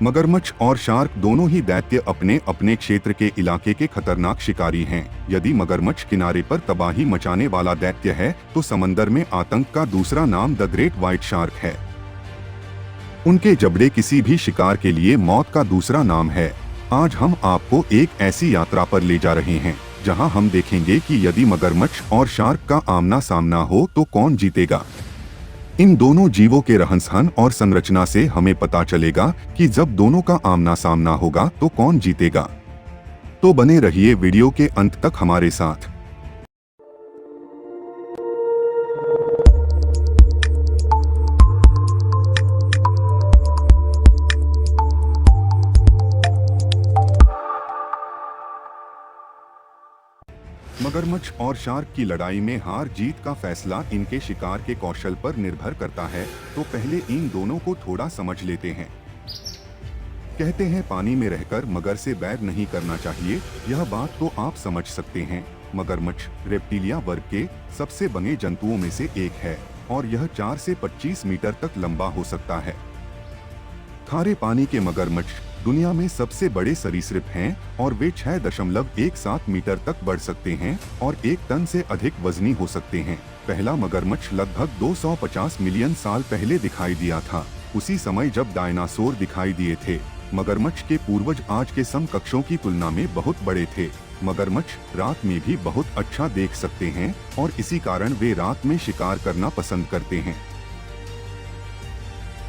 मगरमच्छ और शार्क दोनों ही दैत्य अपने अपने क्षेत्र के इलाके के खतरनाक शिकारी हैं। यदि मगरमच्छ किनारे पर तबाही मचाने वाला दैत्य है, तो समंदर में आतंक का दूसरा नाम द ग्रेट व्हाइट शार्क है। उनके जबड़े किसी भी शिकार के लिए मौत का दूसरा नाम है। आज हम आपको एक ऐसी यात्रा पर ले जा रहे हैं जहां हम देखेंगे कि यदि मगरमच्छ और शार्क का आमना सामना हो तो कौन जीतेगा। इन दोनों जीवों के रहन-सहन और संरचना से हमें पता चलेगा कि जब दोनों का आमना सामना होगा तो कौन जीतेगा। तो बने रहिए वीडियो के अंत तक हमारे साथ। मगरमच्छ और शार्क की लड़ाई में हार जीत का फैसला इनके शिकार के कौशल पर निर्भर करता है। तो पहले इन दोनों को थोड़ा समझ लेते हैं। कहते हैं पानी में रहकर मगर से बैर नहीं करना चाहिए। यह बात तो आप समझ सकते हैं। मगरमच्छ रेप्टिलिया वर्ग के सबसे बड़े जंतुओं में से एक है और यह 4 से 25 मीटर तक लंबा हो सकता है। खारे पानी के मगरमच्छ दुनिया में सबसे बड़े सरीसृप हैं और वे 6.17 मीटर तक बढ़ सकते हैं और 1 टन से अधिक वजनी हो सकते हैं। पहला मगरमच्छ लगभग 250 मिलियन साल पहले दिखाई दिया था, उसी समय जब डायनासोर दिखाई दिए थे। मगरमच्छ के पूर्वज आज के समकक्षों की तुलना में बहुत बड़े थे। मगरमच्छ रात में भी बहुत अच्छा देख सकते हैं और इसी कारण वे रात में शिकार करना पसंद करते हैं।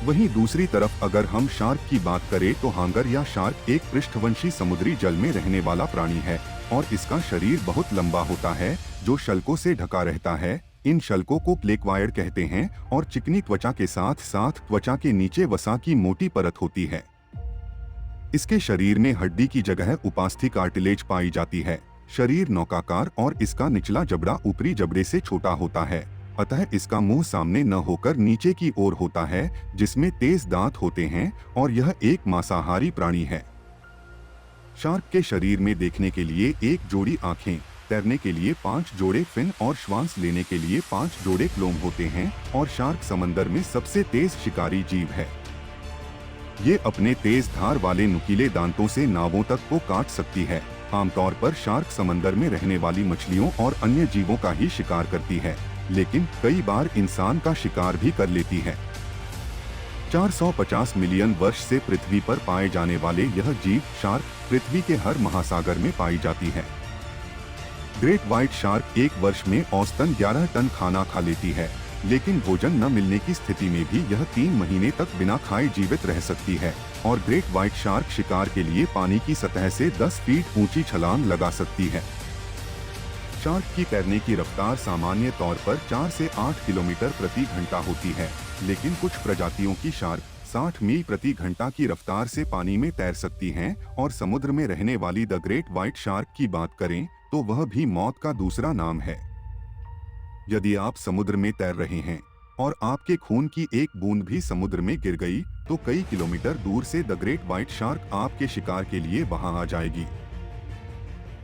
वहीं दूसरी तरफ अगर हम शार्क की बात करें तो हांगर या शार्क एक पृष्ठवंशी समुद्री जल में रहने वाला प्राणी है और इसका शरीर बहुत लंबा होता है जो शल्कों से ढका रहता है। इन शल्कों को प्लेक्वायड कहते हैं और चिकनी त्वचा के साथ साथ त्वचा के नीचे वसा की मोटी परत होती है। इसके शरीर में हड्डी की जगह उपास्थि कार्टिलेज पाई जाती है। शरीर नौकाकार और इसका निचला जबड़ा ऊपरी जबड़े से छोटा होता है, अतः इसका मुंह सामने न होकर नीचे की ओर होता है जिसमें तेज दांत होते हैं और यह एक मांसाहारी प्राणी है। शार्क के शरीर में देखने के लिए 1 जोड़ी आंखें, तैरने के लिए 5 जोड़े फिन और श्वास लेने के लिए 5 जोड़े क्लोम होते हैं और शार्क समंदर में सबसे तेज शिकारी जीव है। ये अपने तेज धार वाले नुकीले दांतों से नावों तक को काट सकती है। आमतौर पर शार्क समंदर में रहने वाली मछलियों और अन्य जीवों का ही शिकार करती है, लेकिन कई बार इंसान का शिकार भी कर लेती है। 450 मिलियन वर्ष से पृथ्वी पर पाए जाने वाले यह जीव शार्क पृथ्वी के हर महासागर में पाई जाती है। ग्रेट व्हाइट शार्क एक वर्ष में औसतन 11 टन खाना खा लेती है, लेकिन भोजन न मिलने की स्थिति में भी यह 3 महीने तक बिना खाए जीवित रह सकती है और ग्रेट व्हाइट शार्क शिकार के लिए पानी की सतह से 10 फीट ऊंची छलांग लगा सकती है। शार्क की तैरने की रफ्तार सामान्य तौर पर 4 से 8 किलोमीटर प्रति घंटा होती है, लेकिन कुछ प्रजातियों की शार्क 60 मील प्रति घंटा की रफ्तार से पानी में तैर सकती हैं और समुद्र में रहने वाली द ग्रेट व्हाइट शार्क की बात करें तो वह भी मौत का दूसरा नाम है। यदि आप समुद्र में तैर रहे हैं और आपके खून की एक बूंद भी समुद्र में गिर गई तो कई किलोमीटर दूर से द ग्रेट व्हाइट शार्क आपके शिकार के लिए वहां आ जाएगी।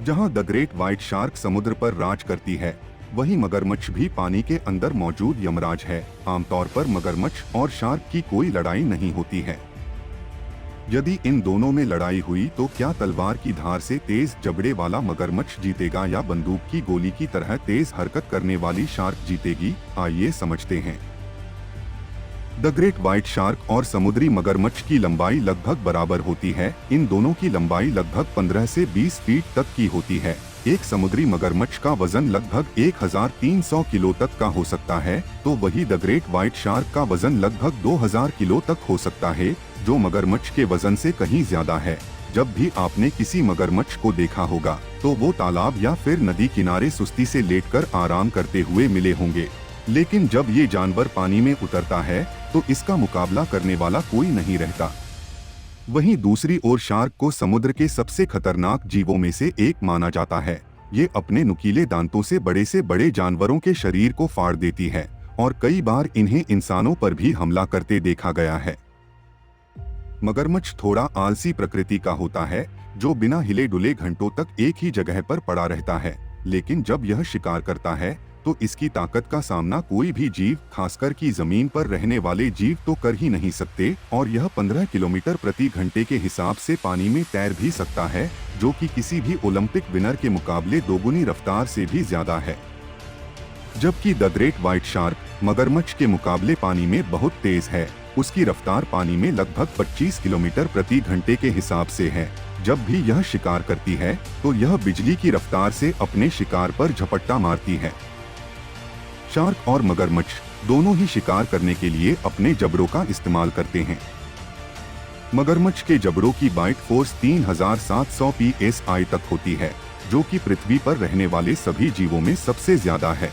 जहां द ग्रेट व्हाइट शार्क समुद्र पर राज करती है, वहीं मगरमच्छ भी पानी के अंदर मौजूद यमराज है। आमतौर पर मगरमच्छ और शार्क की कोई लड़ाई नहीं होती है। यदि इन दोनों में लड़ाई हुई तो क्या तलवार की धार से तेज जबड़े वाला मगरमच्छ जीतेगा या बंदूक की गोली की तरह तेज हरकत करने वाली शार्क जीतेगी? आइए समझते हैं। द ग्रेट व्हाइट शार्क और समुद्री मगरमच्छ की लंबाई लगभग बराबर होती है। इन दोनों की लंबाई लगभग 15 से 20 फीट तक की होती है। एक समुद्री मगरमच्छ का वजन लगभग 1300 किलो तक का हो सकता है, तो वही द ग्रेट व्हाइट शार्क का वजन लगभग 2000 किलो तक हो सकता है, जो मगरमच्छ के वजन से कहीं ज्यादा है। जब भी आपने किसी मगरमच्छ को देखा होगा तो वो तालाब या फिर नदी किनारे सुस्ती से लेटकर आराम करते हुए मिले होंगे, लेकिन जब ये जानवर पानी में उतरता है तो इसका मुकाबला करने वाला कोई नहीं रहता। वहीं दूसरी ओर शार्क को समुद्र के सबसे खतरनाक जीवों में से एक माना जाता है। ये अपने नुकीले दांतों से बड़े जानवरों के शरीर को फाड़ देती है और कई बार इन्हें इंसानों पर भी हमला करते देखा गया है। मगरमच्छ थोड़ा आलसी प्रकृति का होता है, जो बिना हिले डुले घंटों तक एक ही जगह पर पड़ा रहता है, लेकिन जब यह शिकार करता है तो इसकी ताकत का सामना कोई भी जीव, खासकर कि जमीन पर रहने वाले जीव तो कर ही नहीं सकते। और यह 15 किलोमीटर प्रति घंटे के हिसाब से पानी में तैर भी सकता है, जो कि किसी भी ओलंपिक विनर के मुकाबले दोगुनी रफ्तार से भी ज्यादा है। जबकि द ग्रेट व्हाइट शार्क मगरमच्छ के मुकाबले पानी में बहुत तेज है। उसकी रफ्तार पानी में लगभग 25 किलोमीटर प्रति घंटे के हिसाब से है। जब भी यह शिकार करती है तो यह बिजली की रफ्तार से अपने शिकार पर झपट्टा मारती है। शार्क और मगरमच्छ दोनों ही शिकार करने के लिए अपने जबड़ों का इस्तेमाल करते हैं। मगरमच्छ के जबड़ों की बाइट फोर्स 3700 psi तक होती है, जो कि पृथ्वी पर रहने वाले सभी जीवों में सबसे ज्यादा है।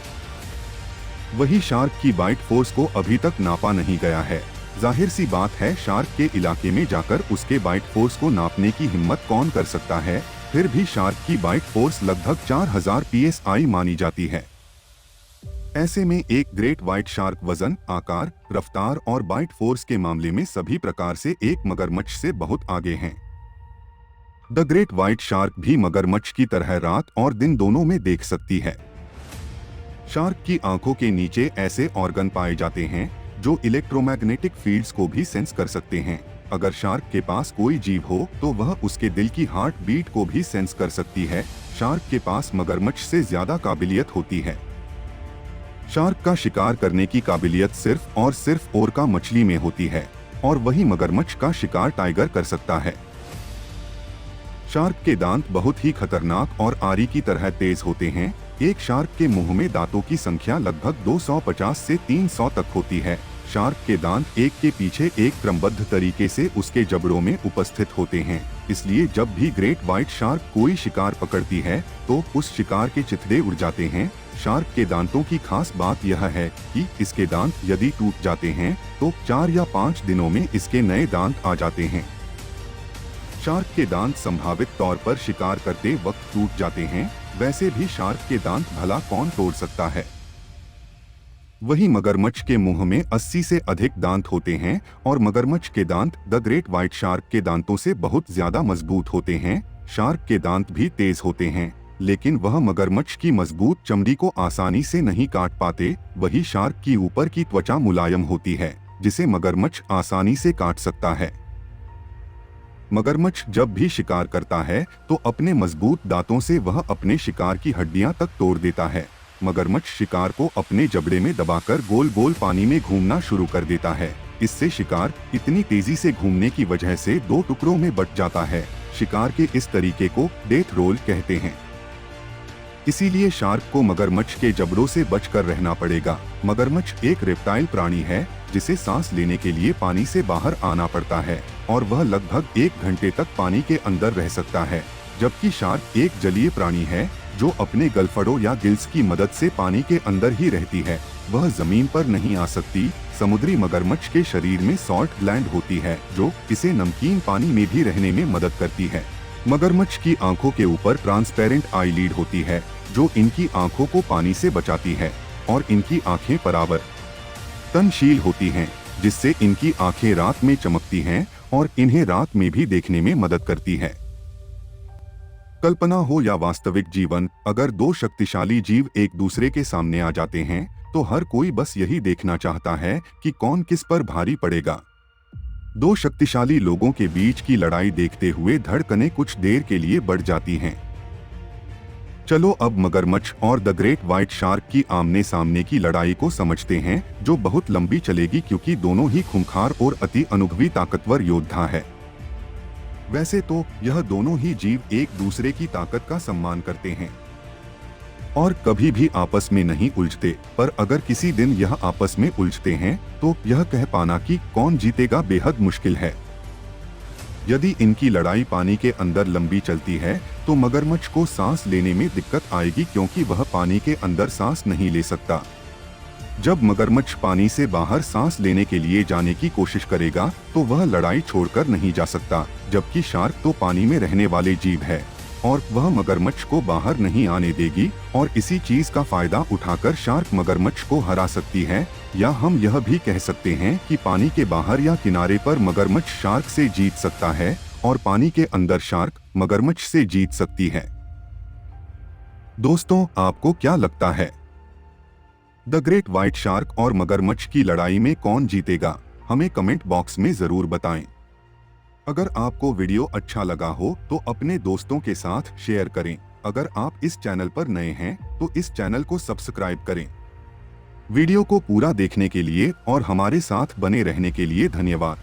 वही शार्क की बाइट फोर्स को अभी तक नापा नहीं गया है। जाहिर सी बात है, शार्क के इलाके में जाकर उसके बाइट फोर्स को नापने की हिम्मत कौन कर सकता है। फिर भी शार्क की बाइट फोर्स लगभग 4000 psi मानी जाती है। ऐसे में एक ग्रेट व्हाइट शार्क वजन, आकार, रफ्तार और बाइट फोर्स के मामले में सभी प्रकार से एक मगरमच्छ से बहुत आगे हैं। द ग्रेट व्हाइट शार्क भी मगरमच्छ की तरह रात और दिन दोनों में देख सकती है। शार्क की आंखों के नीचे ऐसे ऑर्गन पाए जाते हैं जो इलेक्ट्रोमैग्नेटिक फील्ड्स को भी सेंस कर सकते हैं। अगर शार्क के पास कोई जीव हो तो वह उसके दिल की हार्ट बीट को भी सेंस कर सकती है। शार्क के पास मगरमच्छ से ज्यादा काबिलियत होती है। शार्क का शिकार करने की काबिलियत सिर्फ और सिर्फ ओरका मछली में होती है, और वही मगरमच्छ का शिकार टाइगर कर सकता है। शार्क के दांत बहुत ही खतरनाक और आरी की तरह तेज होते हैं। एक शार्क के मुंह में दांतों की संख्या लगभग 250 से 300 तक होती है। शार्क के दांत एक के पीछे एक क्रमबद्ध तरीके से उसके जबड़ों में उपस्थित होते हैं। इसलिए जब भी ग्रेट व्हाइट शार्क कोई शिकार पकड़ती है तो उस शिकार के चिथड़े उड़ जाते हैं। शार्क के दांतों की खास बात यह है कि इसके दांत यदि टूट जाते हैं तो 4 या 5 दिनों में इसके नए दांत आ जाते हैं। शार्क के दांत संभावित तौर पर शिकार करते वक्त टूट जाते हैं, वैसे भी शार्क के दांत भला कौन तोड़ सकता है। वही मगरमच्छ के मुंह में 80 से अधिक दांत होते हैं और मगरमच्छ के दांत द ग्रेट व्हाइट शार्क के दांतों से बहुत ज्यादा मजबूत होते हैं। शार्क के दांत भी तेज होते हैं, लेकिन वह मगरमच्छ की मजबूत चमड़ी को आसानी से नहीं काट पाते। वही शार्क की ऊपर की त्वचा मुलायम होती है, जिसे मगरमच्छ आसानी से काट सकता है। मगरमच्छ जब भी शिकार करता है तो अपने मजबूत दांतों से वह अपने शिकार की हड्डियां तक तोड़ देता है। मगरमच्छ शिकार को अपने जबड़े में दबाकर गोल गोल पानी में घूमना शुरू कर देता है। इससे शिकार इतनी तेजी से घूमने की वजह से 2 टुकड़ों में बट जाता है। शिकार के इस तरीके को डेथ रोल कहते हैं। इसीलिए शार्क को मगरमच्छ के जबड़ों से बचकर रहना पड़ेगा। मगरमच्छ एक रेप्टाइल प्राणी है जिसे सांस लेने के लिए पानी से बाहर आना पड़ता है और वह लगभग 1 घंटे तक पानी के अंदर रह सकता है। जबकि शार्क एक जलीय प्राणी है जो अपने गलफड़ों या गिल्स की मदद से पानी के अंदर ही रहती है। वह जमीन पर नहीं आ सकती। समुद्री मगरमच्छ के शरीर में सॉल्ट ग्लैंड होती है जो इसे नमकीन पानी में भी रहने में मदद करती है। मगरमच्छ की आंखों के ऊपर ट्रांसपेरेंट आईलिड होती है जो इनकी आंखों को पानी से बचाती है, और इनकी आंखें परावर्तनशील होती हैं, जिससे इनकी आंखें रात में चमकती हैं और इन्हें रात में भी देखने में मदद करती है। कल्पना हो या वास्तविक जीवन, अगर 2 शक्तिशाली जीव एक दूसरे के सामने आ जाते हैं तो हर कोई बस यही देखना चाहता है कि कौन किस पर भारी पड़ेगा। 2 शक्तिशाली लोगों के बीच की लड़ाई देखते हुए धड़कनें कुछ देर के लिए बढ़ जाती हैं। चलो अब मगरमच्छ और द ग्रेट व्हाइट शार्क की आमने सामने की लड़ाई को समझते हैं, जो बहुत लंबी चलेगी क्योंकि दोनों ही खूंखार और अति अनुभवी ताकतवर योद्धा है। वैसे तो यह दोनों ही जीव एक दूसरे की ताकत का सम्मान करते हैं और कभी भी आपस में नहीं उलझते, पर अगर किसी दिन यह आपस में उलझते हैं तो यह कह पाना कि कौन जीतेगा बेहद मुश्किल है। यदि इनकी लड़ाई पानी के अंदर लंबी चलती है तो मगरमच्छ को सांस लेने में दिक्कत आएगी क्योंकि वह पानी के अंदर सांस नहीं ले सकता। जब मगरमच्छ पानी से बाहर सांस लेने के लिए जाने की कोशिश करेगा तो वह लड़ाई छोड़कर नहीं जा सकता, जबकि शार्क तो पानी में रहने वाले जीव है और वह मगरमच्छ को बाहर नहीं आने देगी, और इसी चीज का फायदा उठाकर शार्क मगरमच्छ को हरा सकती है। या हम यह भी कह सकते हैं कि पानी के बाहर या किनारे पर मगरमच्छ शार्क से जीत सकता है और पानी के अंदर शार्क मगरमच्छ से जीत सकती है। दोस्तों, आपको क्या लगता है? द ग्रेट व्हाइट शार्क और मगरमच्छ की लड़ाई में कौन जीतेगा, हमें कमेंट बॉक्स में जरूर बताएं। अगर आपको वीडियो अच्छा लगा हो तो अपने दोस्तों के साथ शेयर करें। अगर आप इस चैनल पर नए हैं तो इस चैनल को सब्सक्राइब करें। वीडियो को पूरा देखने के लिए और हमारे साथ बने रहने के लिए धन्यवाद।